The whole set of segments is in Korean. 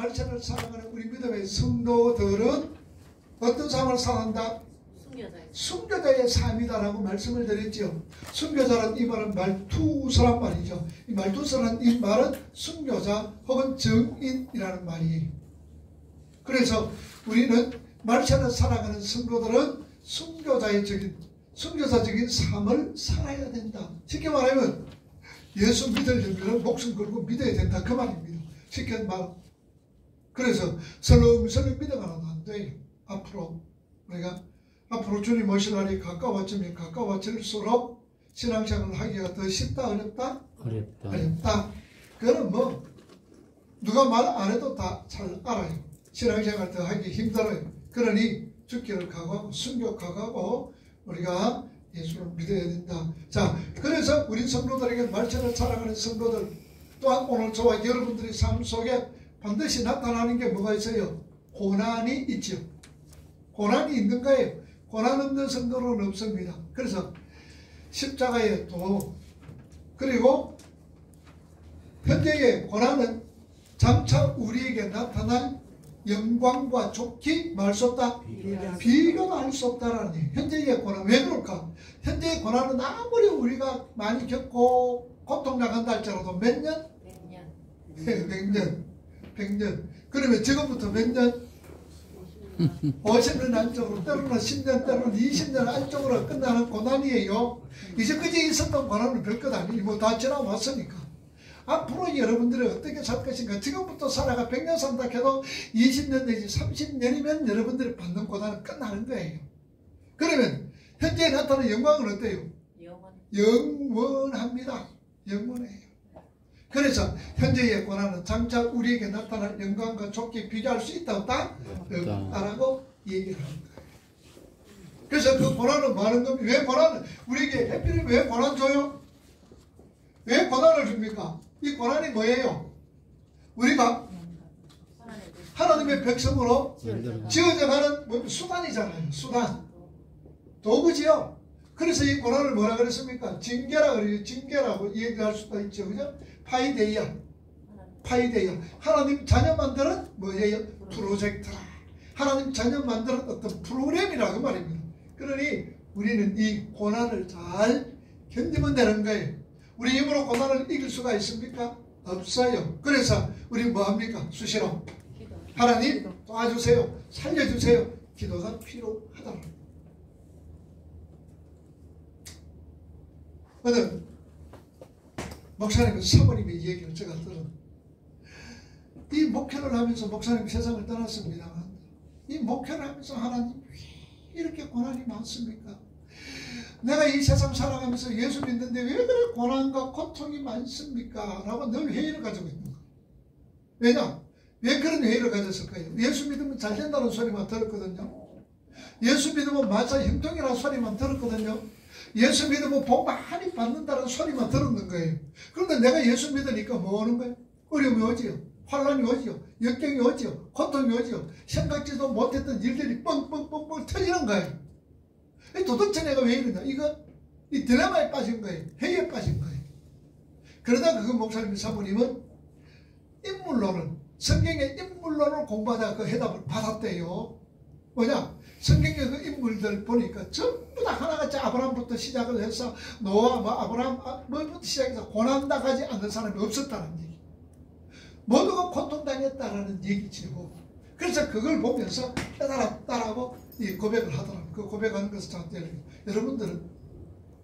말씀을 사랑하는 우리 믿음의 성도들은 어떤 삶을 살아간다? 순교자의 삶이다라고 말씀을 드렸죠. 순교자란 이 말은 말투서란 말이죠. 이 말투서란 이 말은 순교자 혹은 정인이라는 말이에요. 그래서 우리는 말씀을 살아가는 성도들은 순교자적인 삶을 살아야 된다. 쉽게 말하면 예수 믿으려면 목숨 걸고 믿어야 된다 그 말입니다. 쉽게 말. 그래서 설렁설렁 믿어가는 안 돼요. 앞으로 주님 오실 날이 가까워지면 가까워질수록 신앙생활을 하기가 더 쉽다 어렵다? 어렵다. 그거는 뭐 누가 말 안 해도 다 잘 알아요. 신앙생활 더 하기 힘들어요. 그러니 죽기를 각오하고 순교 각오하고 우리가 예수를 믿어야 된다. 자, 그래서 우리 성도들에게 말씀을 살아가는 성도들 또한 오늘 저와 여러분들의 삶 속에 반드시 나타나는 게 뭐가 있어요? 고난이 있죠. 고난이 있는 거예요. 고난 없는 성도는 없습니다. 그래서 십자가의 도 그리고 현재의 고난은 장차 우리에게 나타날 영광과 좋기 말 수 없다. 비교도 할 수 없다라는 얘기. 현재의 고난 왜 그럴까? 현재의 고난은 아무리 우리가 많이 겪고 고통당한다 할지라도 몇 년? 100년. 그러면 지금부터 몇 년? 50년 안쪽으로 때로는 10년 때로는 20년 안쪽으로 끝나는 고난이에요. 이제까지 있었던 고난은 별것 아니에요. 뭐 다 지나왔으니까. 앞으로 여러분들이 어떻게 살 것인가. 지금부터 살아가 100년 산다 해도 20년 내지 30년이면 여러분들이 받는 고난은 끝나는 거예요. 그러면 현재 나타나는 영광은 어때요? 영원합니다. 영원해요. 그래서 현재의 고난은 장차 우리에게 나타날 영광과 좋게 비교할 수 있다 없다? 없다라고 얘기를 합니다. 그래서 그 고난은 많은 겁니다. 왜 고난은 우리에게 해필이 왜 고난 줘요? 왜 고난을 줍니까? 이 고난이 뭐예요? 우리가 하나님의 백성으로 지어져 가는 수단이잖아요. 수단. 도구지요. 그래서 이 고난을 뭐라 그랬습니까? 징계라 그래요. 징계라고 얘기할 수도 있죠. 그죠? 파이데이아. 하나님 자녀 만드는 뭐예요? 프로젝트라. 하나님 자녀 만드는 어떤 프로그램이라고 말입니다. 그러니 우리는 이 고난을 잘 견디면 되는 거예요. 우리 힘으로 고난을 이길 수가 있습니까? 없어요. 그래서 우리 뭐합니까? 수시로 하나님 도와주세요. 살려주세요. 기도가 필요하다. 오늘 목사님 사모님의 얘기를 제가 들은 이 목회를 하면서 목사님 세상을 떠났습니다만 이 목회를 하면서 하나님 왜 이렇게 고난이 많습니까? 내가 이 세상 살아가면서 예수 믿는데 왜 그렇게 고난과 고통이 많습니까? 라고 늘 회의를 가지고 있는 거예요. 왜냐? 왜 그런 회의를 가졌을까요? 예수 믿으면 잘 된다는 소리만 들었거든요. 예수 믿으면 마사 형통이라는 소리만 들었거든요. 예수 믿으면 복 많이 받는다는 소리만 들었는 거예요. 그런데 내가 예수 믿으니까 뭐 오는 거예요? 어려움이 오지요. 환란이 오지요. 역경이 오지요. 고통이 오지요. 생각지도 못했던 일들이 뻥뻥뻥뻥 터지는 거예요. 도대체 내가 왜 이러냐? 이 딜레마에 빠진 거예요. 회의에 빠진 거예요. 그러다가 그 목사님 사모님은 성경의 인물론을 공부하다가 그 해답을 받았대요. 뭐냐? 성경의 그 인물들 보니까 전부 다 하나같이 아브라함부터 시작을 해서 노아, 아브라함, 뭐부터 시작해서 고난당하지 않는 사람이 없었다는 얘기. 모두가 고통당했다라는 얘기지고. 그래서 그걸 보면서 깨달았다라고 이 고백을 하더라고요. 그 고백하는 것을 저한테 여러분들은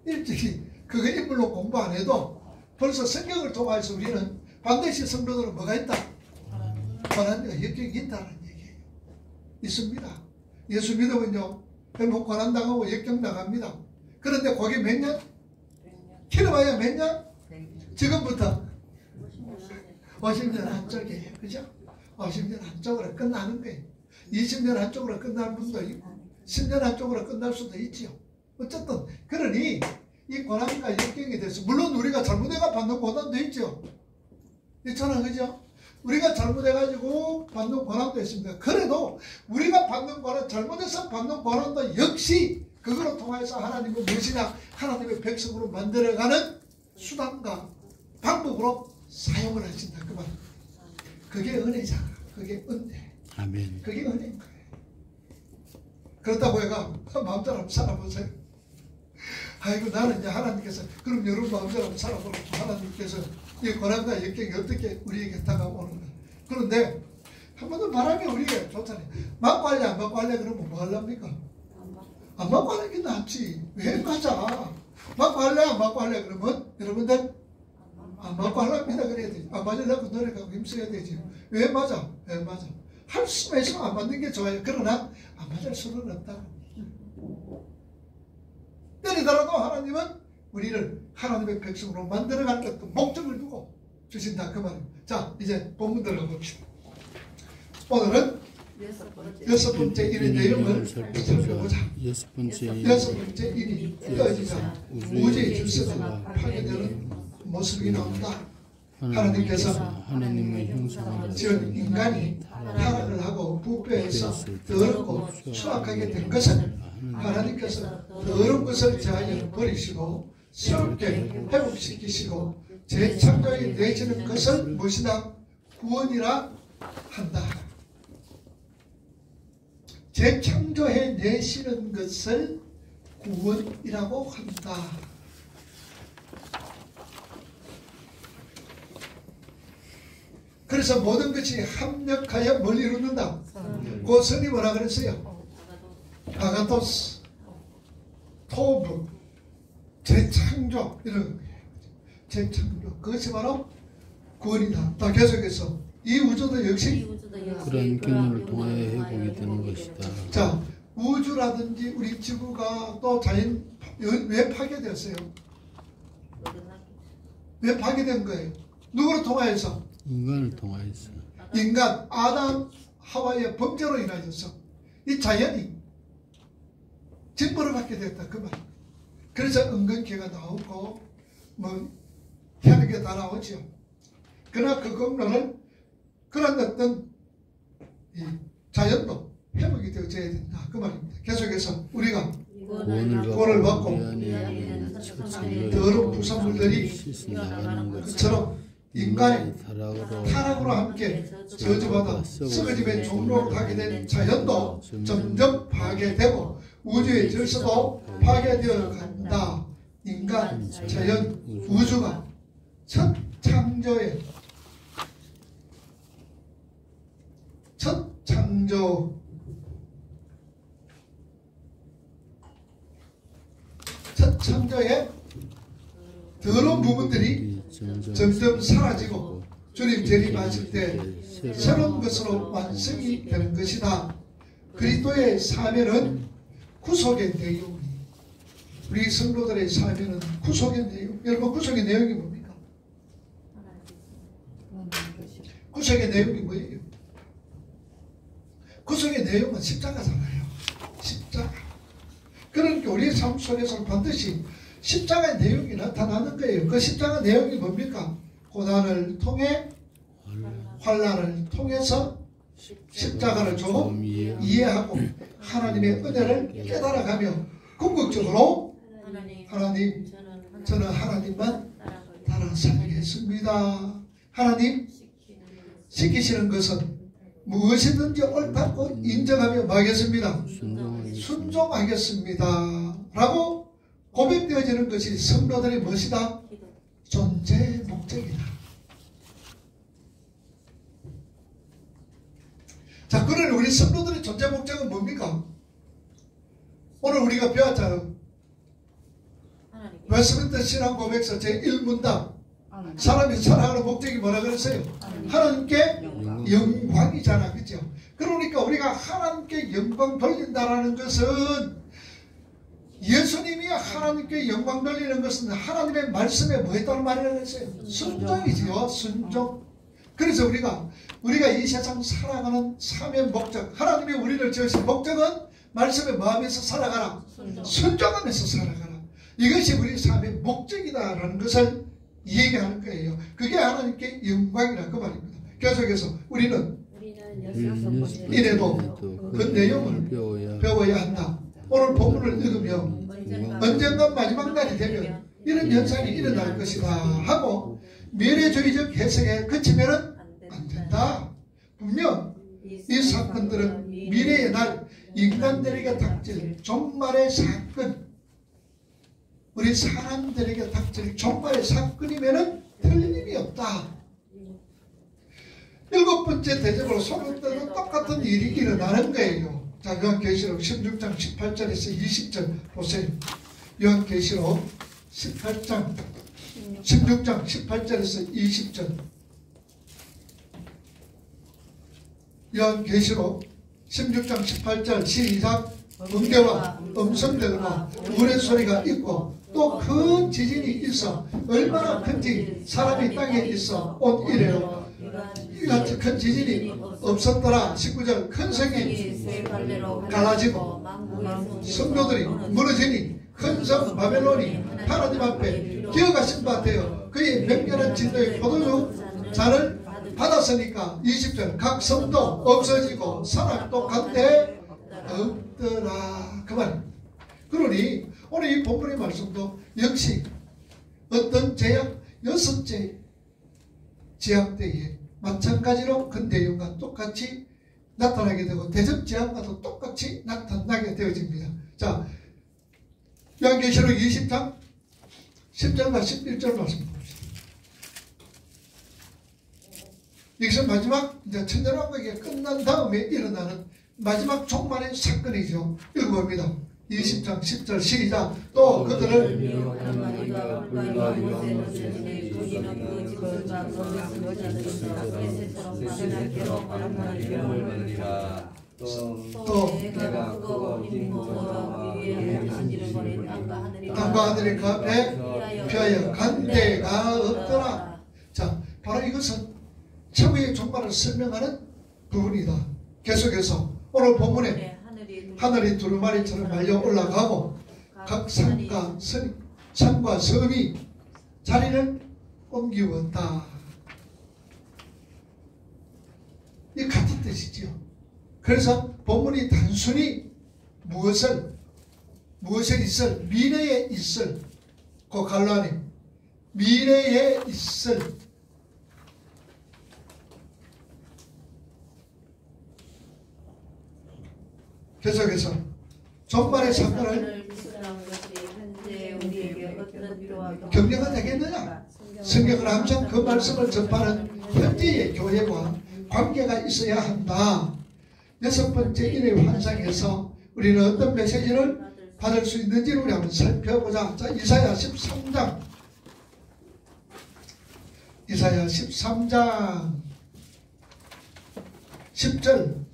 일찍이 그거 인물로 공부 안 해도 벌써 성경을 통해서 우리는 반드시 성도들은 뭐가 있다? 고난과 역경이 있다는 얘기예요. 있습니다. 예수 믿으면요 결국 고난당하고 역경당합니다. 그런데 그게 몇 년? 길어봐야 몇 년? 지금부터 50년 한쪽이에요. 그죠? 50년 한쪽으로 끝나는 거예요. 20년 한쪽으로 끝날 분도 있고 10년 한쪽으로 끝날 수도 있지요. 어쨌든 그러니 이 고난과 역경에 대해서 물론 우리가 잘못해가 받는 고난도 있죠. 있잖아. 그죠? 우리가 잘못해가지고 받는 고난도 있습니다. 그래도 우리가 받는 고난, 잘못해서 받는 고난도 역시 그거로 통해서 하나님은 무엇이냐? 하나님의 백성으로 만들어가는 수단과 방법으로 사용을 하신다. 그 말. 그게 은혜잖아. 그게 은혜. 아멘. 그게 은혜인 거예요. 그렇다고 해가 마음대로 한번 살아보세요. 아이고 나는 이제 하나님께서 그럼 여러분 마음대로 한번 살아보라고 하나님께서 이 고난과 역경이 어떻게 우리에게 다가오는 거예요. 그런데 한 번 더 말하면 우리가 좋잖아요. 맞고 할래 안 맞고 할래 그러면 뭐 하렵니까? 안 맞고 하는 게 낫지. 왜 맞아? 맞고 할래 안 맞고 할래 그러면 여러분들 안 맞고 하려면 그래야 되지. 안 맞으려고 노력하고 힘써야 되지. 왜 맞아? 왜 맞아? 할 수만 있으면 안 맞는 게 좋아요. 그러나 안 맞을 수는 없다. 때리더라도 하나님은 우리를 하나님의 백성으로 만들어갈 것도 목적을 두고 주신다 그 말입니다. 자 이제 본문 들어가 봅시다. 오늘은 여섯 번째 일의 내용을 살펴보자. 여섯 번째 일이 떠지자 우주의 질서가 파괴되는 모습이 나온다. 하나님께서 하나님의 형상을 지은 인간이 타락을 하고 부패해서 더럽고 추악하게 된 것은 하나님께서 더러운 것을 제하여 버리시고 새롭게 회복시키시고 재창조에 내지는 것을 무엇이나 구원이라 한다. 재창조해 내시는 것을 구원이라고 한다. 그래서 모든 것이 합력하여 뭘 이루는다? 그 선이 뭐라 그랬어요? 아가토스, 토부, 재창조 이런 거예요. 재창조 그것이 바로 구원이다. 다 계속해서 이 우주도 역시 그런 경륜을 통하여 회복이 되는 것이다. 자 우주라든지 우리 지구가 또 자연 왜 파괴되었어요? 왜 파괴된 거예요? 누구를 통하여서? 인간을 통하여서. 인간 아담 하와의 범죄로 인하여서 이 자연이 징벌을 받게 됐다 그 말. 그래서 은근기가 나오고 뭐 하는 게 다 나오죠. 그러나 그 공로는 그런 어떤 이 자연도 회복이 되어져야 된다 그 말입니다. 계속해서 우리가 구원을 받고 더러운 부산물들이 그처럼 인간의 타락으로 함께 저주받아 썩어짐의 종로로 가게 된 자연도 점점 파괴되고 우주의 질서도 파괴되어 간다. 인간, 자연, 우주가 첫 창조 첫 창조의 더러운 부분들이 점점 사라지고 주님 재림하실 때 새로운 것으로 완성이 되는 것이다. 그리스도의 사면은 구속의 내용이 우리 성도들의 사면은 구속의 내용. 여러분 구속의 내용이 뭡니까? 구속의 내용이 뭐예요? 구속의 내용은 십자가잖아요. 십자가. 그러니까 우리의 삶 속에서 반드시 십자가의 내용이 나타나는 거예요. 그 십자가 내용이 뭡니까? 고난을 통해 환난을 통해서 십자가를 조금 이해하고 하나님의 은혜를 깨달아가며 궁극적으로 하나님 저는 하나님만 따라 살겠습니다. 하나님 시키시는 것은 무엇이든지 옳다고 인정하며 말겠습니다. 순종하겠습니다. 라고 고백되어지는 것이 성도들의 무엇이다? 존재 목적이다. 자, 그러니 우리 성도들의 존재 목적은 뭡니까? 오늘 우리가 배웠잖아요. 웨스트민스터 신앙 고백서 제1문답 사람이 살아가는 목적이 뭐라 그랬어요? 하나님께 영광이잖아. 그죠? 그러니까 우리가 하나님께 영광 돌린다라는 것은 예수님이 하나님께 영광 돌리는 것은 하나님의 말씀에 뭐 했다는 말이라고 했어요? 순종이지요. 순종. 그래서 우리가 이 세상 살아가는 삶의 목적, 하나님이 우리를 지으신 목적은 말씀의 마음에서 살아가라. 순종하면서 살아가라. 이것이 우리 삶의 목적이다라는 것을 얘기하는 거예요. 그게 하나님께 영광이라 그 말입니다. 계속해서 우리는 이래도 그 내용을 배워야 한다. 오늘 본문을 읽으며 언젠가 마지막 날이 되면 이런 현상이 일어날 것이다 하고 미래주의적 해석에 그치면은 안 된다. 분명 이 사건들은 미래의 날 인간들에게 닥칠 종말의 사건, 우리 사람들에게 닥칠 종말의 사건이면은 틀림이 없다. 7번째 대접으로 속을 때도 똑같은 일이 일어나는 거예요. 자, 요한계시록 16장 18절에서 20절 보세요. 요한계시록 16장 18절에서 20절. 요한계시록 16장 18절 시작. 번개와 음성들과 물의 소리가 있고 또 큰 지진이 있어 얼마나 큰지 사람이 땅에 있어 온 이래로 이같이 큰 지진이 없었더라. 19절. 큰 성이 갈라지고 성도들이 무너지니 큰 성 바벨론이 하나님 앞에 기어가신 바 되어 그의 맹렬한 진노의 포도주 잔을 받았으니까 20절. 각 성도 없어지고 사람도 간데 없더라. 그 말. 그러니 오늘 이 본문의 말씀도 역시 어떤 제약, 6째 제약 때에 마찬가지로 근대용과 똑같이 나타나게 되고 대접 제약과도 똑같이 나타나게 되어집니다. 자, 요한계시록 20장 10절과 11절 말씀 봅시다. 여기서 마지막 이제 천년왕국이 끝난 다음에 일어나는 마지막 종말의 사건이죠. 읽어봅니다. 20장 10절 시작. 또 그들을 또 땅과 하늘의 그 앞에 피하여 간대가 없더라. 자, 바로 이것은 최후의 종말을 설명하는 부분이다. 계속해서 오늘 본문에 하늘이 두루마리처럼 말려 올라가고 각 산과 섬이 자리를 옮기었다. 이 같은 뜻이지요. 그래서 본문이 단순히 무엇을 있을, 미래에 있을, 그 갈라니 미래에 있을 계속해서 종말의 사건을 격려가 되겠느냐? 성경은 항상 그 말씀을 전파하는 현재의 교회와 관계가 있어야 한다. 6번째 인의 환상에서 우리는 어떤 메시지를 받을 수 있는지를 우리 한번 살펴보자. 자, 이사야 13장 10절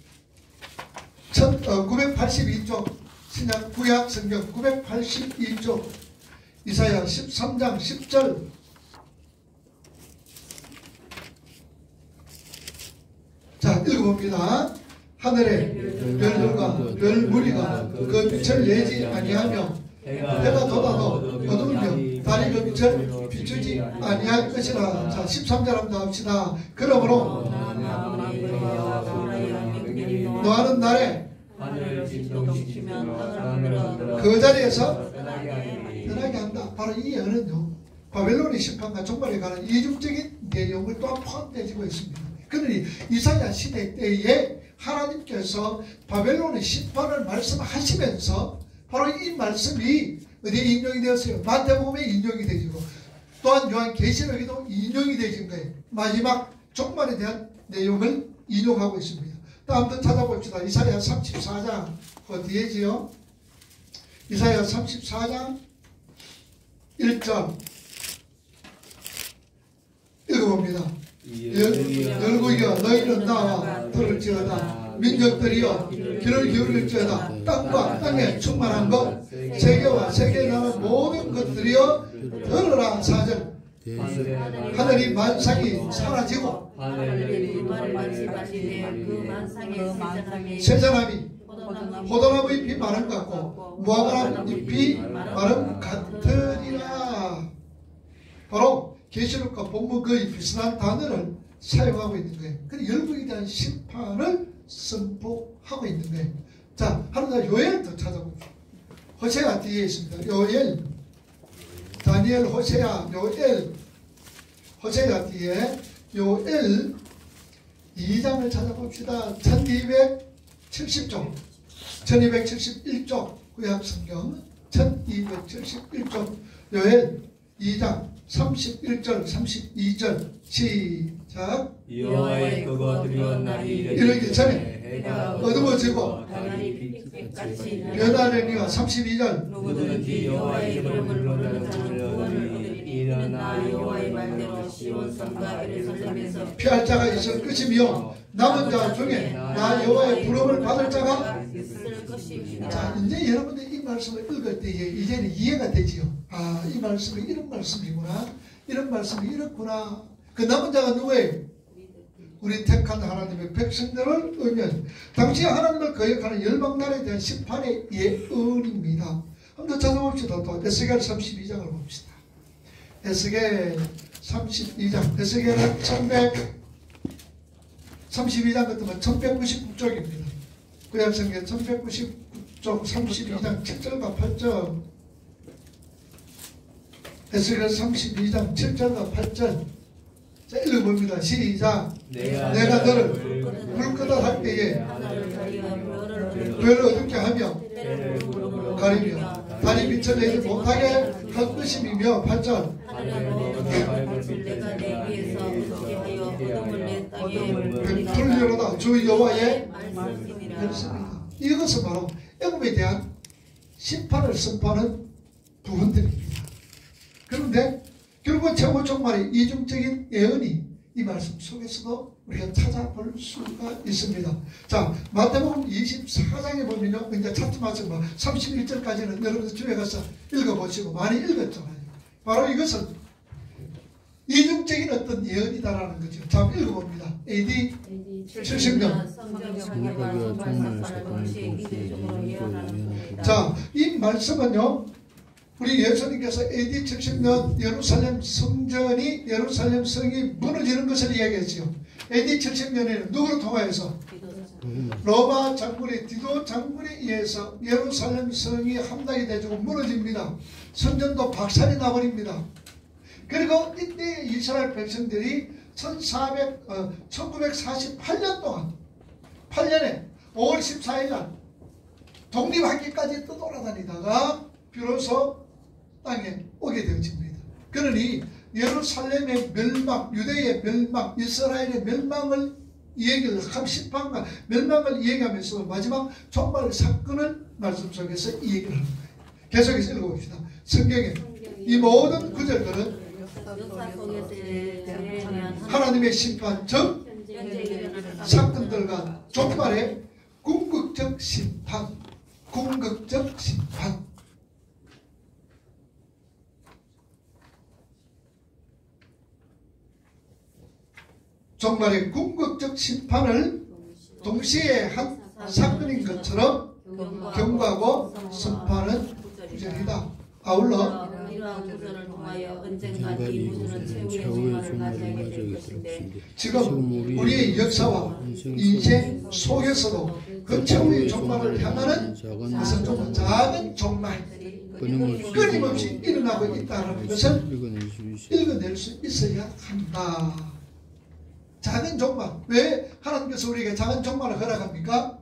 982쪽 신약 구약 성경 982쪽 이사야 13장 10절. 자, 읽어봅니다. 하늘의 별들과 별무리가 그 빛을 내지 아니하며 해가 돋아도 어두우며 달이 그 빛을 비추지 아니할 것이라. 자, 13절 한번 합시다. 그러므로 노하는 날에 그 자리에서 떠나게 한다. 바로 이 예언은요, 바벨론의 심판과 종말에 관한 이중적인 내용을 또한 포함되어 있습니다. 그러니 이사야 시대 때에 하나님께서 바벨론의 심판을 말씀하시면서 바로 이 말씀이 어디에 인용이 되었어요? 마태복음에 인용이 되지고 또한 요한계시록에도 인용이 되어진 거예요. 마지막 종말에 대한 내용을 인용하고 있습니다. 다음부터 찾아봅시다. 이사야 34장 그 뒤에지요. 이사야 34장 1절 읽어봅니다. 열국이여 너희는 나와 들을지어다. 민족들이여 귀를 기울일지어다. 땅과 땅에 충만한 것 세계와 세계에 나는 모든 것들이여 들으라. 4절 하늘이 만상이 사라지고 새 사람이 포도나무 잎이 마른 것 같고 무화과나무 잎이 마른 같으리라. 바로 계시록과 본문 거의 비슷한 단어를 사용하고 있는 거예요. 그래서 열국에 대한 심판을 선포하고 있는 거예요. 자, 하나 요엘 더 찾아봅시다. 호세아 뒤에 있습니다. 요엘, 다니엘, 호세아, 요엘, 호세아 뒤에 요엘 2장을 찾아봅시다. 1270쪽 1271쪽 구약성경 1271쪽 요엘 2장 31절 32절 시작. 여호와의 그거 두려운 날이 이르기 전에 해가 어두워지고 달이 빛같이 변화되니와 32절 누구든지 여호와의 이름을 부르는 자는 구원을 얻으리니 이는 나 여호와의 말대로 시온 성과 예루살렘에서 피할 자가 있을 것이며 남은 자 중에 나 여호와의 부름을 받을 자가 있을 것입니다. 자, 이제 여러분들 이 말씀을 읽을 때에 이제는 이해가 되지요. 아, 이 말씀이 이런 말씀이구나. 이런 말씀이 이렇구나. 그 남은 자가 누구예요? 우리 택한 하나님의 백성들을 의미하죠. 당시 하나님을 거역하는 열방나라에 대한 심판의 예언입니다. 한번 더 찾아봅시다. 또 에스겔 32장을 봅시다. 에스겔 32장. 에스겔은 32장 같으면 1199쪽입니다. 구약성경 1199쪽 32장 7절과 8절. 에스겔 32장 7절과 8절. 자, 읽어봅니다. 시작. 내가 너를 불 끄다 할 때에 별을 어둡게 하며 가리며 달이 비춰내지 못하게 할 것임이며 8절. 풀려로다 주 여호와의 말씀입니다. 이것은 바로 애굽에 대한 심판을 선포하는 부분들입니다. 그런데 결국 최후 종말의 이중적인 예언이 이 말씀 속에서도 우리가 찾아볼 수가 있습니다. 자, 마태복음 24장에 보면요, 이제 찾지 마시고 31절까지는 여러분들 집에 가서 읽어보시고 많이 읽었잖아요. 바로 이것은 이중적인 어떤 예언이다라는 거죠. 자, 읽어봅니다. AD 70년. 자, 이 말씀은요, 우리 예수님께서 AD 70년 예루살렘 성이 무너지는 것을 이야기했지요. AD 70년에는 누구를 통하여서? 로마 장군의 디도 장군에 의해서 예루살렘 성이 함락이 되고 무너집니다. 성전도 박살이 나버립니다. 그리고 이때 이스라엘 백성들이 1948년 동안 8년에 5월 14일 날 독립하기까지 떠돌아다니다가 비로소 땅에 오게 되어집니다. 그러니 예루살렘의 멸망, 유대의 멸망, 이스라엘의 멸망을 얘기를 심판과 멸망을 얘기하면서 마지막 종말 사건을 말씀 속에서 이 얘기를 하는 거예요. 계속해서 읽어봅시다. 성경에 이 모든 구절들은 하나님의 심판 즉 사건들과 종말의 궁극적 심판, 종말의 궁극적 심판을 동시에 한 사건인 것처럼 경고하고 선포하는 구절이다. 아울러 이러한 구절을 통하여 언젠가 이 무수는 최후의 종말을 맞이하게 될 것인데 지금 우리의 역사와 인생 속에서도 그 최후의 종말을 향하는 것은 좀 작은 종말 끊임없이 일어나고 있다는 것을 읽어낼 수 있어야 한다. 작은 종말. 왜 하나님께서 우리에게 작은 종말을 허락합니까?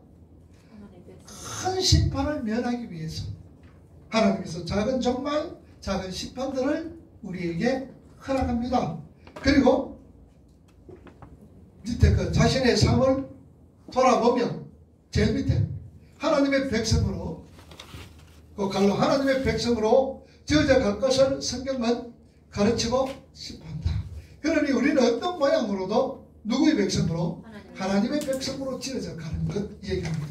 큰 심판을 면하기 위해서 하나님께서 작은 종말, 작은 심판들을 우리에게 허락합니다. 그리고 밑에 그 자신의 삶을 돌아보며 제일 밑에 하나님의 백성으로 그 갈로 하나님의 백성으로 지어져 갈 것을 성경은 가르치고 싶어한다. 그러니 우리는 어떤 모양으로도 누구의 백성으로? 하나님의 백성으로 지어져 가는 것 얘기합니다.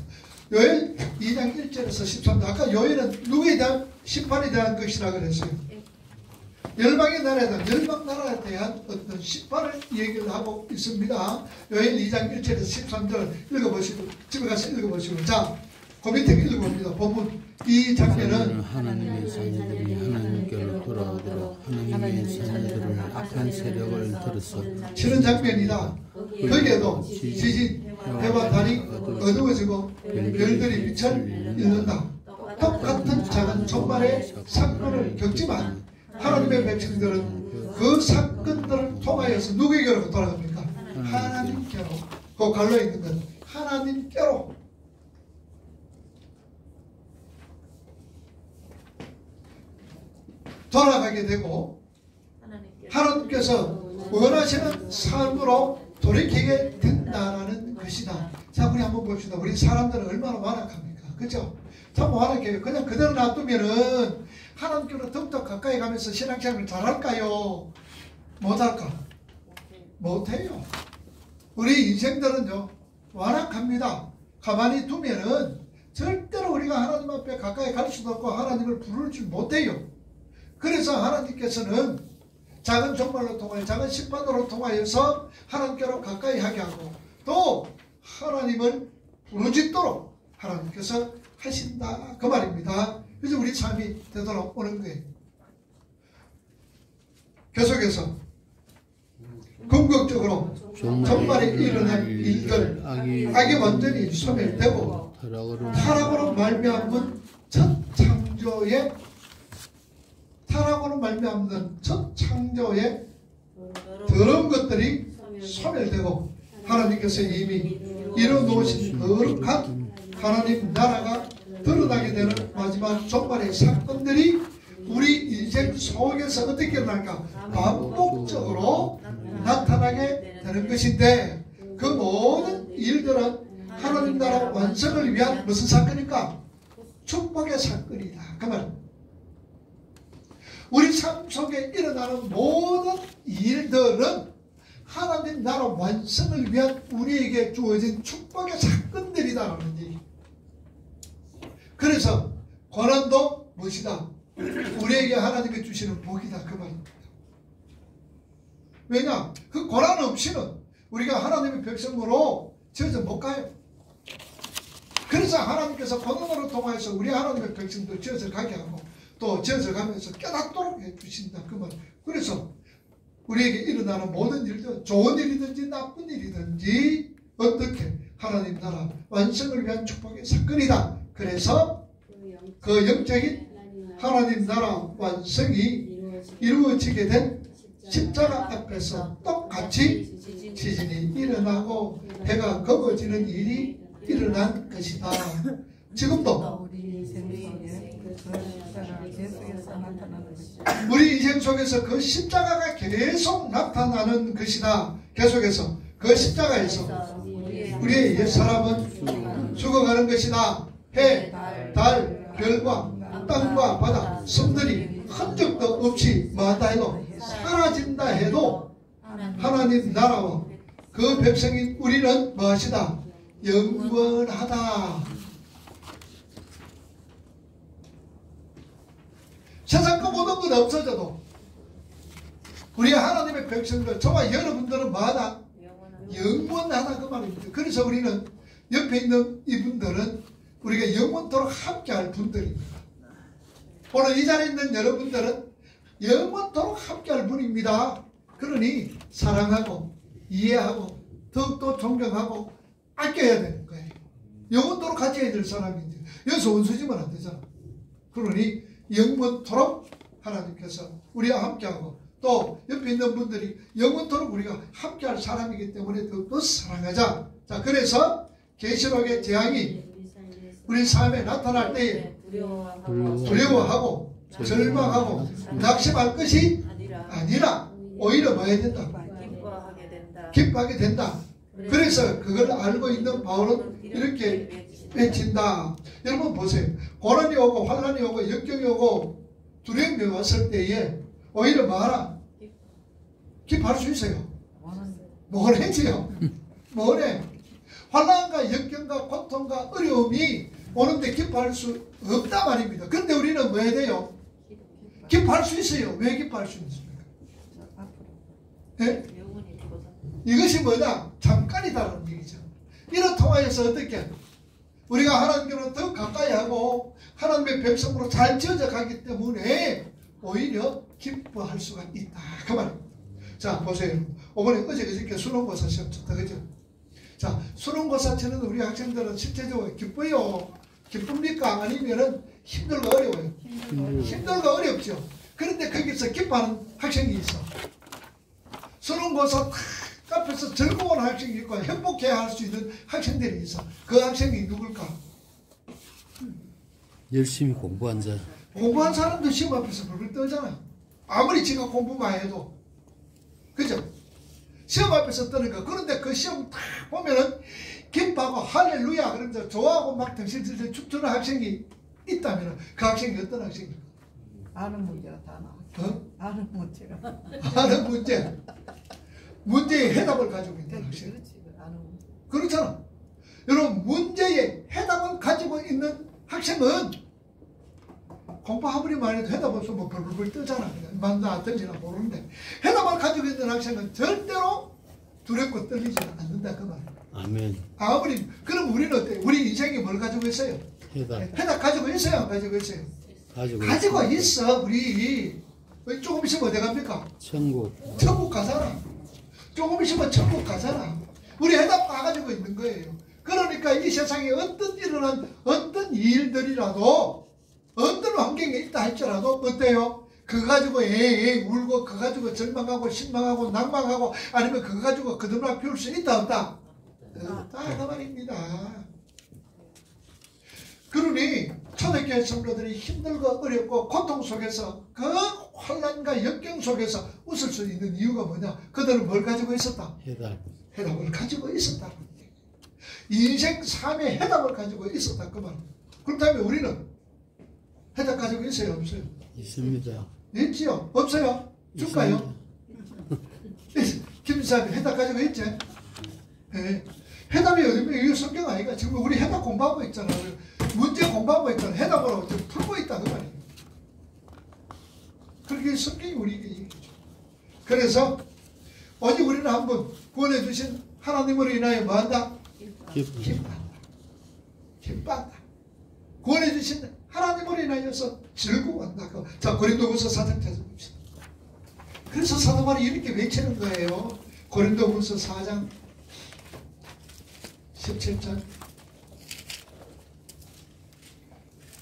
요엘 2장 1절에서 13절. 아까 요엘은 누구에 대한 심판에 대한 것이라 그랬어요. 열방의 나라에 대한, 열방 나라에 대한 어떤 심판을 얘기를 하고 있습니다. 요엘 2장 1절에서 13절 읽어보시고 집에 가서 읽어보시고. 자, 그 밑에 읽어봅니다. 본문 이 장면은 하나님의 자녀들이 하나님께로 돌아오도록 하나님의 자녀들을 악한 세력을 들어서 치는 장면이다. 거기에도 지진, 해와 달이 어두워지고 별들이 빛을 잃는다. 똑같은 작은 종말의 사건을 겪지만 하나님의 백성들은 그 사건들을 통하여서 누구에게로 돌아갑니까? 하나님께로 그 갈려 있는 건 하나님께로 돌아가게 되고 하나님께서 원하시는 삶으로 돌이키게 된다라는 것이다. 자, 우리 한번 봅시다. 우리 사람들은 얼마나 완악합니까? 그죠? 참 완악해요. 그냥 그대로 놔두면은 하나님께로 더욱더 가까이 가면서 신앙생활을 잘할까요? 못할까? 못해요. 우리 인생들은요 완악합니다. 가만히 두면은 절대로 우리가 하나님 앞에 가까이 갈 수도 없고 하나님을 부를 줄 못해요. 그래서 하나님께서는 작은 종말로 통하여 작은 심판으로 통하여서 하나님께로 가까이 하게 하고 또 하나님을 부르짖도록 하나님께서 하신다 그 말입니다. 그래서 우리 삶이 되돌아오는 거예요. 계속해서 궁극적으로 종말에 일어날 일들 악이 완전히 소멸되고 타락으로 말미암은 첫 창조의 더러운 것들이 소멸되고 하나님께서 이미 이뤄놓으신 거룩한 하나님 나라가 드러나게 되는 마지막 종말의 사건들이 우리 인생 속에서 어떻게 일어날까? 반복적으로 나타나게 되는 것인데 그 모든 일들은 하나님 나라 완성을 위한 무슨 사건일까? 축복의 사건이다. 그 말. 우리 삶 속에 일어나는 모든 일들은 하나님 나라 완성을 위한 우리에게 주어진 축복의 사건들이다라는 얘기. 그래서 고난도 무엇이다? 우리에게 하나님이 주시는 복이다 그 말입니다. 왜냐? 그 고난 없이는 우리가 하나님의 백성으로 저저 못 가요. 그래서 하나님께서 고난으로 통해서 우리 하나님의 백성도 저저 가게 하고 또 저저 가면서 깨닫도록 해주신다 그 말. 그래서 우리에게 일어나는 모든 일도 좋은 일이든지 나쁜 일이든지 어떻게 하나님 나라 완성을 위한 축복의 사건이다. 그래서 그 영적인 하나님 나라 완성이 이루어지게 된 십자가 앞에서 똑같이 지진이 일어나고 해가 검어지는 일이 일어난 것이다. 지금도 우리 인생 속에서 그 십자가가 계속 나타나는 것이다. 계속해서 그 십자가에서 우리의 옛사람은 죽어가는 것이다. 해, 달, 별과 땅과 바다, 섬들이 흔적도 없이 마다 해도 사라진다 해도 하나님 나라와 그 백성인 우리는 무엇이다? 영원하다. 세상 그 모든 것 없어져도 우리 하나님의 백성들 저와 여러분들은 뭐하다? 영원하다 그 말입니다. 그래서 우리는 옆에 있는 이분들은 우리가 영원토록 함께할 분들입니다. 오늘 이 자리에 있는 여러분들은 영원토록 함께할 분입니다. 그러니 사랑하고 이해하고 더욱더 존경하고 아껴야 되는 거예요. 영원토록 같이 해야 될 사람인데 여기서 원수지면 안 되잖아. 그러니 영원토록 하나님께서 우리와 함께하고 또 옆에 있는 분들이 영원토록 우리가 함께할 사람이기 때문에 더욱더 사랑하자. 자, 그래서 계시록의 재앙이 우리 삶에 나타날 때에 두려워하고 절망하고 낙심할 것이 아니라 오히려 뭐 해야 된다? 기뻐하게 된다. 그래서 그걸 알고 있는 바울은 이렇게 외친다. 여러분 보세요. 고난이 오고 환난이 오고 역경이 오고 두려움이 왔을 때에 오히려 뭐하라? 기뻐할 수 있어요. 뭘 해지요? 뭘 해? 환난과 역경과 고통과 어려움이 오는데 기뻐할 수 없다 말입니다. 그런데 우리는 뭐 해야 돼요? 기뻐할 수 있어요. 왜 기뻐할 수 있습니까? 네? 이것이 뭐냐? 잠깐이다라는 얘기죠. 이를 통하여서 어떻게? 우리가 하나님께로 더 가까이 하고 하나님의 백성으로 잘 지어져 가기 때문에 오히려 기뻐할 수가 있다. 그 말입니다. 자, 보세요. 이번에 어저께 수능고사 시험 쳤다. 그죠? 자, 수능고사 치는 우리 학생들은 실제적으로 기뻐요. 기쁩니까? 아니면은 힘들고 어려워요? 힘들고 어렵죠. 그런데 거기서 기뻐하는 학생이 있어. 수능고사 다 앞에서 즐거운 학생이 있고 행복해야 할 수 있는 학생들이 있어. 그 학생이 누굴까? 열심히 공부한 자. 공부한 사람도 시험 앞에서 벌벌 떨잖아. 아무리 지가 공부만 해도. 그죠? 시험 앞에서 떠는 거. 그런데 그 시험 딱 보면은 기뻐하고 할렐루야 그러면서 좋아하고 막 덩실덩실 춤추는 학생이 있다면 그 학생이 어떤 학생일까? 아는 문제가 다 나와. 아는 문제가. 아는 문제. 문제의 해답을 가지고 있는 학생. 그렇지. 아는 문제. 그렇잖아. 여러분 문제의 해답을 가지고 있는 학생은 공부 아무리 많이 해도 해답 없으면 뭐 벌벌 뜨잖아. 맞나 안 떨지나 모르는데 해답을 가지고 있는 학생은 절대로 두렵고 떨리지 않는다 그 말이야. 아멘. 아무리 그럼 우리는 어때? 우리 인생이 뭘 가지고 있어요? 해답. 해답 가지고 있어요? 안 가지고 있어요? 가지고 있어. 우리 조금 있으면 어디 갑니까? 천국. 천국 가잖아. 조금 있으면 천국 가잖아. 우리 해답 다 가지고 있는 거예요. 그러니까 이 세상에 어떤 일어난 어떤 일들이라도 어떤 환경에 있다 할지라도 어때요? 그거 가지고 엥 울고 그거 가지고 절망하고 실망하고 낭망하고 아니면 그거 가지고 거듭나 피울 수 있다 없다? 없다 그 말입니다. 그러니 초대교회 성도들이 힘들고 어렵고 고통 속에서 그 환난과 역경 속에서 웃을 수 있는 이유가 뭐냐? 그들은 뭘 가지고 있었다? 해답을 가지고 있었다. 인생 삶의 해답을 가지고 있었다 그 말. 그렇다면 우리는 해답 가지고 있어요 없어요? 있습니다. 있지요? 없어요? 줄까요? 김사님 해답 가지고 있지? 네. 해답이 어디면 이거 성경 아니까 지금 우리 해답 공부하고 있잖아. 문제 공부하고 있잖아. 해답을 지금 풀고 있다 그 말이에요. 그렇게 성경이 우리에게 얘기해줘. 그래서 오직 우리는 한번 구원해 주신 하나님으로 인하여 뭐한다? 기뻐한다. 기뻐한다. 구원해 주신 하나님으로 인하여서 즐거워한다. 자, 고린도후서 4장 찾아봅시다. 그래서 사도 바울이 이렇게 외치는 거예요. 고린도후서 4장 17절.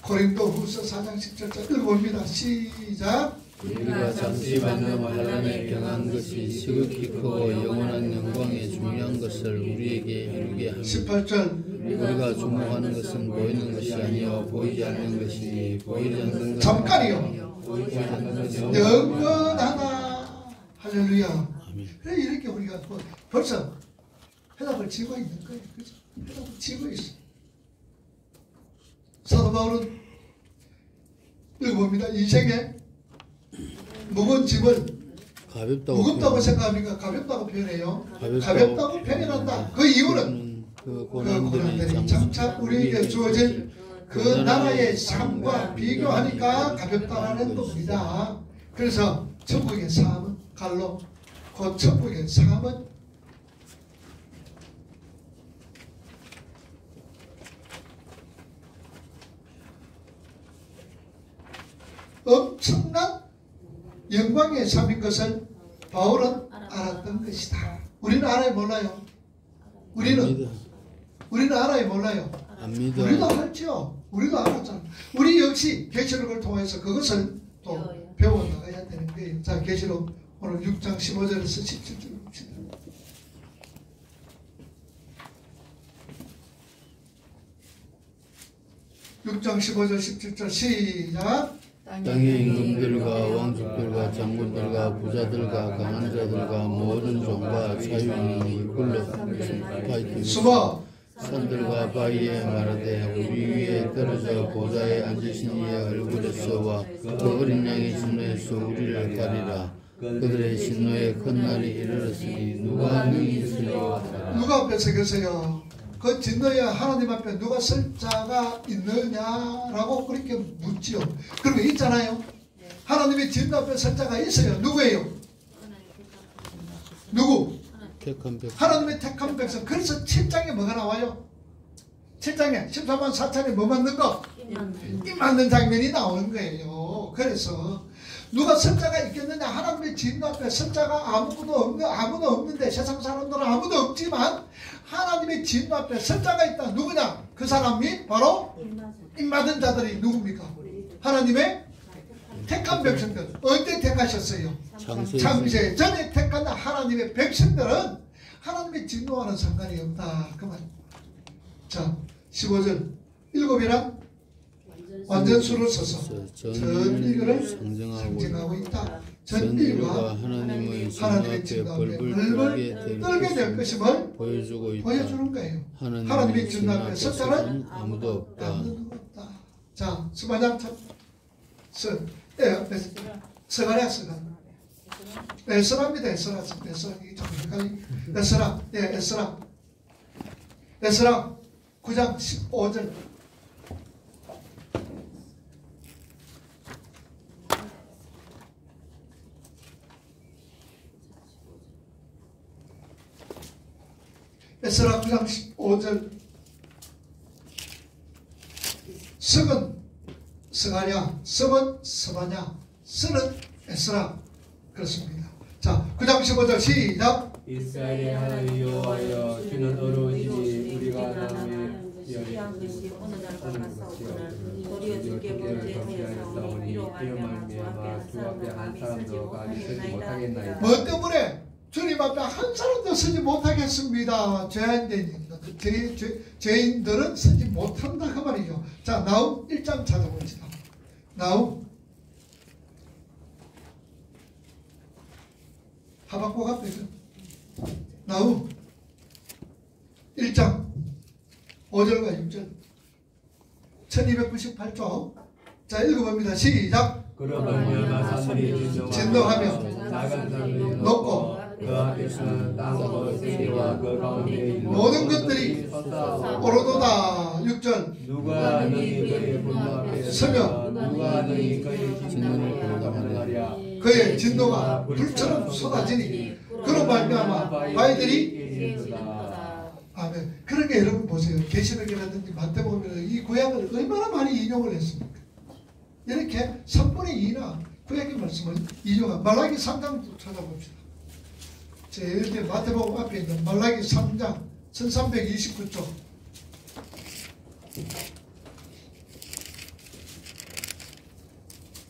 고린도후서 4장 17절 읽어봅니다. 시작. 우리가 잠시 받는 환난에 경한 것이 지극히 크고 영원한 영광에 중요한 것을 우리에게 이루게 합니다. 18절. 우리가 주목하는 것은 보이는 것이 아니요 보이지 않는 것이니 보이지 않는 것은 잠깐이요. 보이지 않는 것이 영원하다. 할렐루야. 아멘. 그래 이렇게 우리가 벌써 해답을 지고 있는 거예요. 그죠? 해답을 지고 있어. 사도 바울은 읽어봅니다. 인생에 무거운 짐을 무겁다고 생각하니까 가볍다고 표현해요. 가볍다고 표현한다. 그 이유는 그 고난들이 장차 우리에게 주어진 그 나라의 삶과 비교하니까 가볍다라는 겁니다. 그래서 천국의 삶은 갈로 그 천국의 삶은 엄청난 영광의 삶인 것을 바울은 알았던 것이다. 우리는 알아요 몰라요? 우리는 알아요 몰라요? 압니다. 우리도 알죠. 우리도 알았잖아. 우리 역시 계시록을 통해서 그것을 또 배워나가야 되는 거예요. 자, 계시록 오늘 6장 15절에서 17절 봅시다. 6장 15절 17절 시작. 땅의 임금들과 왕족들과 장군들과 부자들과 강한 자들과 모든 종과 자유인이 굴러 파이팅 숨어 산들과 바위에 말하되 우리 위에 떨어져 보좌에 앉으신 이의 얼굴에서와 그 어린 양의 진노에서 우리를 가리라. 그들의 진노의 큰 날이 이르렀으니 누가 능히 있으리요. 누가 앞에 서 계세요? 그 진노에 하나님 앞에 누가 설 자가 있느냐라고 그렇게 묻지요. 그러면 있잖아요. 하나님의 진노 앞에 설 자가 있어요. 누구예요? 누구? 하나님의 택한 백성. 그래서 7장에 뭐가 나와요? 7장에 14만 4천에 뭐 맞는 거? 입 맞는 장면이 나오는 거예요. 그래서 누가 선자가 있겠느냐? 하나님의 진노 앞에 선자가 아무도 없는데 세상 사람들은 아무도 없지만 하나님의 진노 앞에 선자가 있다. 누구냐? 그 사람이 바로 입 맞은 자들이 누굽니까? 하나님의 택한 백성들. 언제 택하셨어요? 창세 전에 택한 하나님의 백성들은 하나님의 진노와는 상관이 없다 그 말. 자 15절 7이란 완전수를 써서 전인류를 상징하고 있다. 전인류가 하나님의 진노 앞에 벌벌 떨게 될 것임을 보여주고 있다. 보여주는 거예요. 하나님의 진노 앞에 서자는 아무도 없다. 자, 스마장 서가랴 에스라입니다. 에스라 에스라 9장 15절. 에스라 9장 15절. 석은 스가랴, 섭은 스바냐, 스는 에스라. 그렇습니다. 자, 9장 15절 시작. 이스라엘의 하나님 여호와여 주는 어려우시니 우리가 남의 시한 것이 오늘날과 같사오거늘 도리어 주께 범죄하였사오니 이로 말미암아 주 앞에 한 사람도 가리지 못하겠나이다. 뭐 때문에? 주님 앞에 한 사람도 서지 못하겠습니다. 죄인들은 서지 못한다 그 말이죠. 자, 나움 1장 찾아봅시다. 나움 하박국 앞에서 나움 1장 5절과 6절 1298조. 자, 읽어봅니다. 시작. 그러면 사람들이 진노하며 작은 산을 높고 그 앞에서는 땅과 세계와 그 가운데 있는 모든 것들이 오로도다. 6절. 누가 너희 그의 분노 앞에 서며 누가 너희 그의 진노를 감당하랴. 그의 진노가 불처럼 쏟아지니 그로 말미암아 바위들이 아멘. 그러니까 여러분 보세요. 계시록이라든지 마태복음이라든지 이 구약을 얼마나 많이 인용을 했습니까? 이렇게 3분의 2나 구약의 말씀을 인용한 말라기 3장도 찾아봅시다. 제일 뒤에 마태복음 앞에 있는 말라기 3장 1329쪽.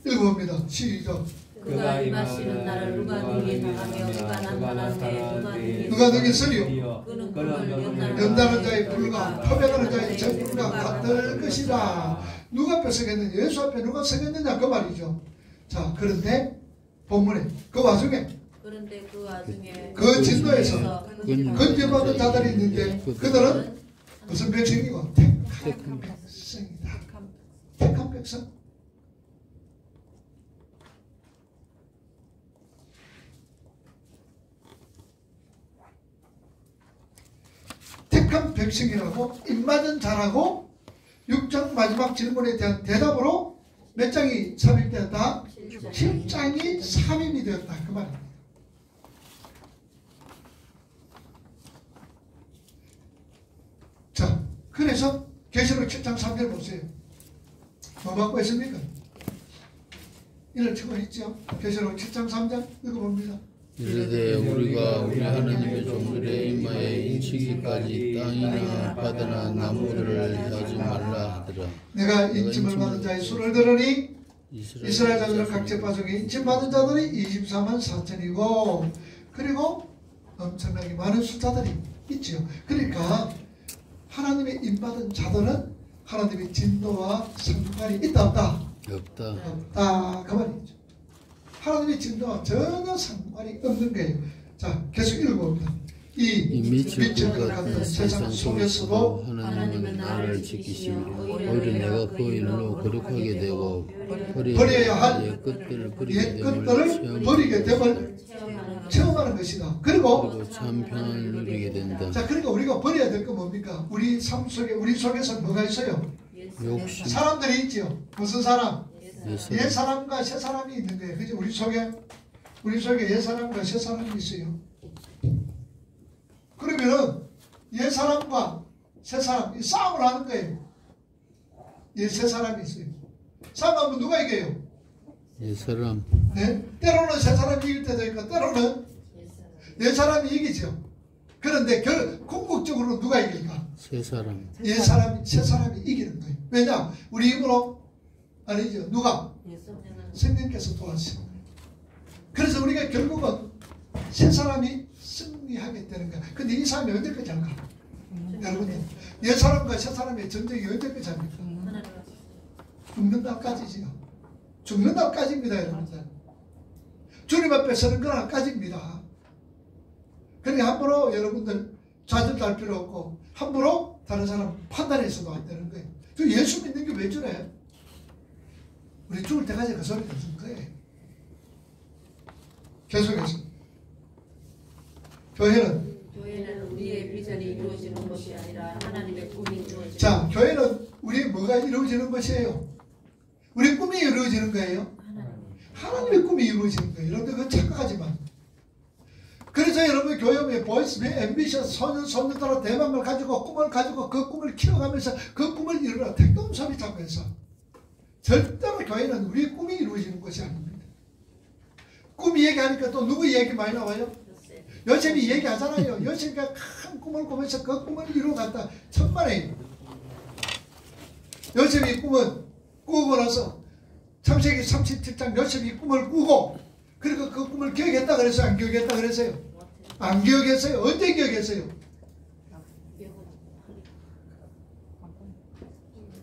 읽어봅니다. 시작. 그가 임하시는 날을 누가 능히 당하며 누가 나타나되 누가 능히 서리요. 그는 그를 연다는 자의 불과 표백하는 자의 정불과 같을 것이다. 누가 앞에 서겠느냐? 예수 앞에 누가 서겠느냐 그 말이죠. 자, 그런데 본문에 그 와중에 그 진노에서 건져받은 자들이 있는데 그들은 무슨 백성이고? 택한 백성이다. 택한 백성. 택한 백성이라고 입맞은 자라고 6장 마지막 질문에 대한 대답으로 몇 장이 삽입되었다? 7장이 삽입이 되었다 그 말입니다. 자, 그래서 계시록 7장 3절 보세요. 뭐 받고 있습니까? 이를 치고 있죠. 계시록 7장 3절 읽어봅니다. 이르되 우리가 우리 하나님의 종들의 인마에 인치기까지 땅이나 바다나 나무들을 하지 말라 하더라. 내가 인침을 받은 자의 수를 들으니 이스라엘 자들은 각 지파 중에 인침받은 자들이 24만 4천이고 그리고 엄청나게 많은 숫자들이 있죠. 그러니까 하나님의 인받은 자들은 하나님의 진노와 상관이 있다 없다? 없다. 없다 그 말이죠. 하나님의 진노와 전혀 상관이 없는 거예요. 자, 계속 읽어봅니다. 이 미칠 것 같은 세상 속에서도 하나님은 나를 지키시니 오히려 내가 그 일로 거룩하게 되고 버려야 할 옛 것들을 버리게 됨을 체험하는 것이다. 그리고 참 평안을 누리게 된다. 자, 그러니까 우리가 버려야 될 거 뭡니까? 우리 삶 속에 우리 속에서 뭐가 있어요? 욕심. 사람들이 있죠. 무슨 사람? 예수. 옛 사람과 새 사람이 있는 거예요. 그죠? 우리 속에 옛 사람과 새 사람이 있어요. 그러면은 옛 사람과 새 사람이 싸움을 하는 거예요. 옛 새 사람이 있어요. 싸움하면 누가 이겨요? 옛 사람. 네? 때로는 새 사람이 이길 때도 있고 때로는 옛 사람이 이기죠. 그런데 궁극적으로 누가 이길까? 새 사람. 옛 사람이 새 사람이 이기는 거예요. 왜냐? 우리 힘으로 아니죠. 누가? 성령께서 도와주시는 거예요. 그래서 우리가 결국은 새 사람이 승리하게 되는 거야. 근데 이 사람이 언제까지 할까? 여러분들, 이 사람과 저 사람의 전쟁이 언제까지 합니까? 죽는 날까지지요. 죽는 날까지입니다, 여러분들. 주님 앞에 서는 건 날까지입니다. 그러니까 함부로 여러분들 좌절할 필요 없고 함부로 다른 사람 판단해서도 안 되는 거예요. 저 예수 믿는 게 왜 저래? 우리 죽을 때까지 그 소리 듣는 거예요. 계속해서 교회는 우리의 비전이 이루어지는 것이 아니라 하나님의 꿈이 이루어지는. 자, 교회는 우리 뭐가 이루어지는 것이에요? 우리 꿈이 이루어지는 거예요? 하나님의 꿈이 이루어지는 거예요. 여러분들 그건 착각하지 마. 그래서 여러분 교회의 보이스, 앰비션, 소년들은 대망을 가지고 꿈을 가지고 그 꿈을 키워가면서 그 꿈을 이루라 택도 소리 잡고 해서 절대로 교회는 우리의 꿈이 이루어지는 것이 아닙니다. 꿈 얘기하니까 또 누구 얘기 많이 나와요? 요셉이 얘기하잖아요. 요셉이가 큰 꿈을 꾸면서 그 꿈을 이루어갔다. 천만에요. 요셉이 꿈은 꾸고 나서 창세기 37장 요셉이 꿈을 꾸고 그리고 그 꿈을 기억했다 그랬어요? 안 기억했다 그랬어요? 안 기억했어요? 언제 기억했어요?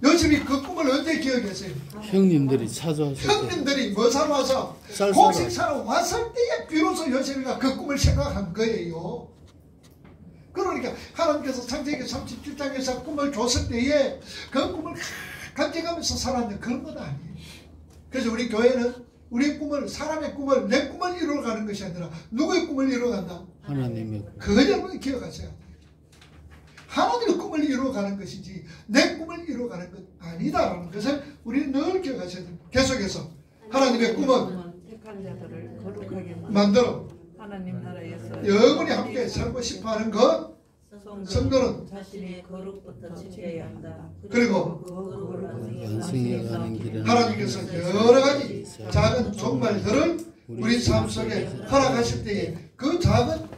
요셉이 그 꿈을 언제 기억했어요? 형님들이 찾아와서 형님들이 뭐 사러 와서 곡식 사러 왔을 때에 비로소 요셉이가 그 꿈을 생각한 거예요. 그러니까 하나님께서 창세기 37장에서 꿈을 줬을 때에 그 꿈을 간직하면서 살았는데 그런 건 아니에요. 그래서 우리 교회는 우리 꿈을, 사람의 꿈을, 내 꿈을 이루어가는 것이 아니라 누구의 꿈을 이루어간다? 하나님의 그걸 여러분이 기억하세요. 하나님의 꿈을 이루어가는 것이지 내 꿈을 이루어가는 것 아니다라는 것을 우리는 늘 기억하셔야 됩니다. 계속해서 하나님의 꿈은 택한 자들을 거룩하게 만들어 하나님 나라에서 영원히 함께 살고 싶어하는 것 성도는 자신의 거룩부터 지켜야 한다. 그리고 완성해 가는 길은 하나님께서 여러 가지 작은 종말들을 우리 삶 속에 허락하실 때에 그 작은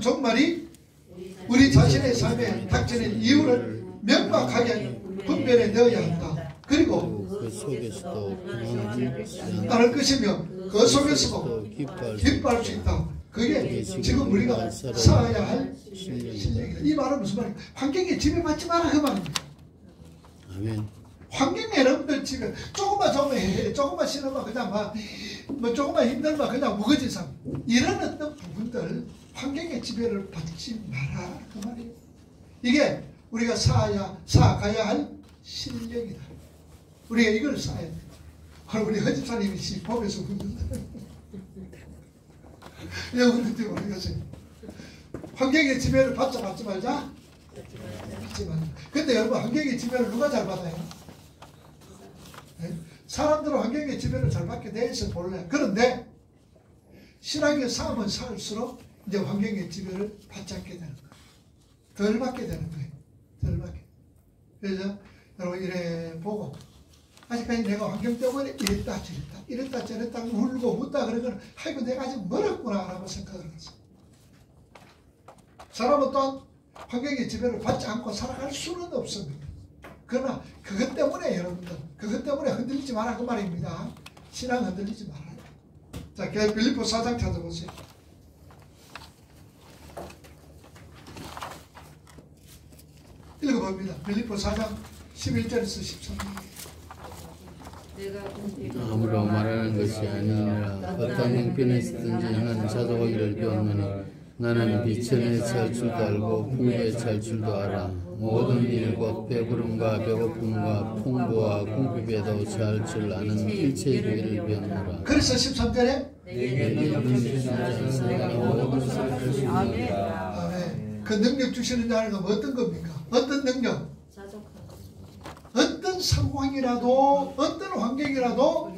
종말이 우리 자신의 삶에 닥치는 이유를 명확하게 분별해 넣어야 한다. 그리고 그 속에서도 평안을 따를 것이며 그 속에서도 기뻐할 수 있다. 그게 지금 우리가 쌓아야 할 실력이다. 이 말은 무슨 말이에요? 환경에 지배받지 마라 그 말입니다. 아멘. 환경에 여러분들 지금 조금만 싫으면 그냥 뭐 조금만 힘들면 그냥 무거진 삶 이런 어떤 부분들 환경의 지배를 받지 마라 그 말이에요. 이게 우리가 쌓아가야 할 실력이다. 우리가 이걸 쌓아야 돼. 우리 허집사님이 보면서 웃는다. 왜 웃는지 모르겠어요. 환경의 지배를 받지 말자. 받지 말자. 근데 여러분 환경의 지배를 누가 잘 받아요? 네? 사람들은 환경의 지배를 잘 받게 돼 있어 본래. 그런데 신앙의 삶은 살수록 이제 환경의 지배를 받지 않게 되는 거예요. 덜 받게 되는 거예요. 덜 받게. 그래서 여러분 이래 보고 아직까지 내가 환경 때문에 이랬다 저랬다 울고 묻다 그러면 아이고 내가 아직 멀었구나 라고 생각을 했어요. 사람은 또한 환경의 지배를 받지 않고 살아갈 수는 없습니다. 그러나 그것 때문에 여러분들 그것 때문에 흔들리지 마라 그 말입니다. 신앙 흔들리지 말아요. 자, 빌립보 4장 찾아보세요. 읽어봅니다. 빌립보 4장 11절에서 13절. 아무로 말하는 것이 아니라 어떤 형편에서든지 하나님 찾아오기를 배웠노니 나는 비천에 찰 줄도 알고 풍부에 찰 줄도 알아. 모든 일 곧 배부름과 배고픔과 풍부와 궁핍에도 찰 줄 아는 일체의 일을 배웠노라. 그래서 13절에 아멘. 그 능력 주시는 자는 어떤 겁니까? 어떤 능력? 어떤 상황이라도 어떤 환경이라도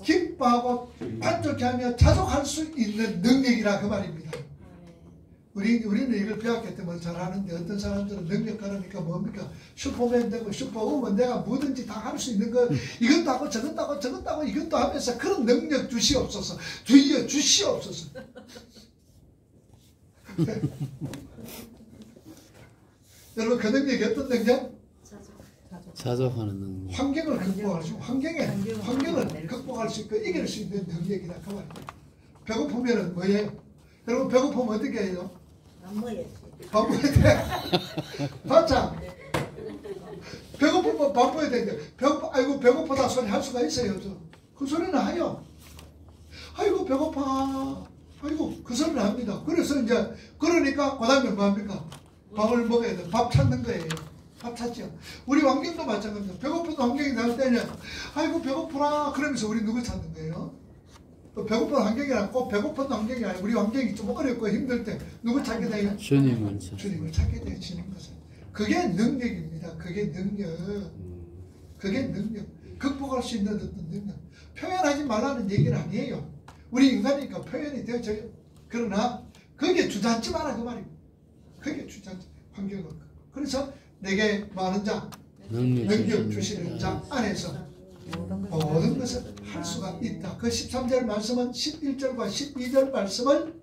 기뻐하고 만족해 하며 자족할 수 있는 능력이라 그 말입니다. 우리는 이걸 배웠기 때문에 잘하는데 어떤 사람들은 능력 하니까 뭡니까? 슈퍼맨 되고 슈퍼우먼 내가 뭐든지 다 할 수 있는 거 이것도 하고 저것도 하고 저것도 하고 이것도 하면서 그런 능력 주시옵소서. 주여 주시옵소서. 여러분 그 능력이 어떤 능력? 자족하는 능력. 환경을 극복할 수, 환경을 극복할 수 있고 이길 수 있는 능력이다 그 말이에요. 배고프면은 뭐예요? 여러분 배고프면 어떻게 해요? 안 먹어야지. 밥 먹어야 돼. 맞자. 배고프면 밥 먹어야 되는데 아이고 배고프다 소리 할 수가 있어요. 그 소리는 하요. 아이고 배고파. 아이고 그 소리는 합니다. 그래서 이제 그러니까 그 다음에 뭐합니까? 밥을 먹어야 돼. 밥 찾는 거예요. 밥 찾죠. 우리 환경도 마찬가지입니다. 배고픈 환경이 나올 때는 아이고 배고프라 그러면서 우리 누구 찾는 거예요? 배고픈 환경이란 꼭 배고픈 환경이 아니라 우리 환경이 좀 어렵고 힘들 때 누구 찾게 돼요? 주님을 주님을 찾게 되어지는 것은 그게 능력입니다. 그게 능력. 그게 능력. 극복할 수 있는 어떤 능력. 표현하지 말라는 얘기는 아니에요. 우리 인간이니까 표현이 되어져요. 그러나 그게 주저앉지 마라 그 말입니다. 그게 주저앉지 환경을. 그래서 내게 많은 자 능력 주시는 자 안에서 모든 것을 할 수가 있다. 그 13절 말씀은 11절과 12절 말씀을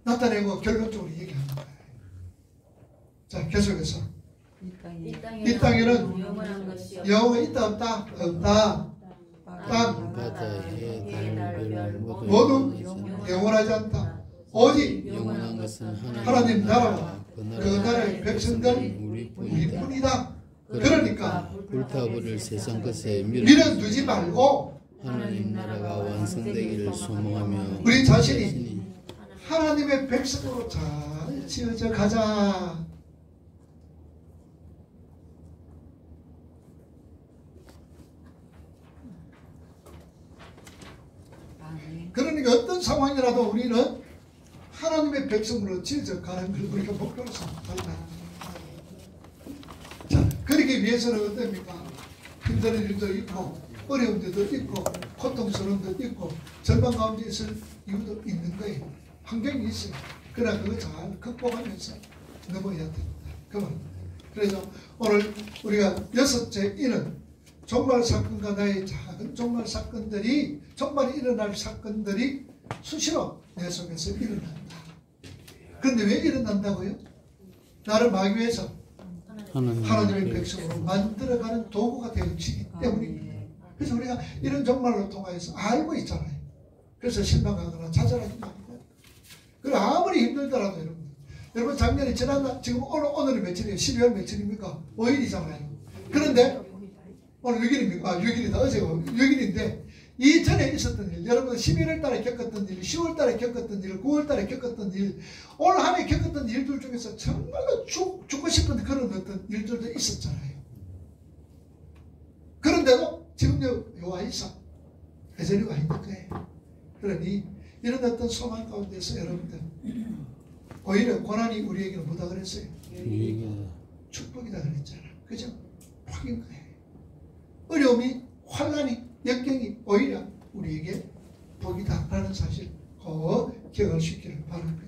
나타내고 결론적으로 얘기하는 거예요. 자, 계속해서 이 땅에는 영혼이 있다 없다? 없다. 땅 바다에 모두 영원하지 않다. 오직 영원한 것은 하나님 나라와 그 나라의 백성들 우리뿐이다. 그러니까 불타버릴 세상 것에 밀어두지 말고 하나님 나라가 완성되기를 소망하며 우리 자신이 하나님의 백성으로 잘 지어져 가자. 그러니까 어떤 상황이라도 우리는 하나님의 백성으로 지어져 가는 걸 우리가 목표로 삼는다. 자, 그러기 위해서는 어떻습니까? 힘든 일도 있고 어려운 데도 있고 고통스러운 데도 있고 절망 가운데 있을 이유도 있는 거예요. 환경이 있어요. 그러나 그거 잘 극복하면서 넘어야 됩니다. 그만. 그래서 오늘 우리가 6째 이는 종말 사건과 나의 작은 종말 사건들이 정말 일어날 사건들이 수시로 내 속에서 일어난다. 그런데 왜 일어난다고요? 나를 마귀에서 하나님의 백성으로 만들어가는 도구가 되어지기 때문입니다. 그래서 우리가 이런 종말로 통하여서 알고 있잖아요. 그래서 실망하거나 좌절하지 말고. 그리고 아무리 힘들더라도 여러분 작년에 지금 오늘이 며칠이에요? 12월 며칠입니까? 5일이잖아요. 그런데 오늘 6일입니까? 6일이다. 어제가 6일인데 이전에 있었던 일, 여러분 11월 달에 겪었던 일, 10월 달에 겪었던 일, 9월 달에 겪었던 일, 올 한 해 겪었던 일들 중에서 정말로 죽고 싶은 그런 어떤 일들도 있었잖아요. 그런데도 지금 와 있어. 여전히 와 있는 거예요. 그러니 이런 어떤 소망 가운데서 여러분들 오히려 고난이 우리에게는 뭐다 그랬어요? 축복이다 그랬잖아. 그죠? 복인 거예요. 어려움이, 환난이, 역경이 오히려 우리에게 복이다라는 사실 꼭 기억할 수 있기를 바랍니다.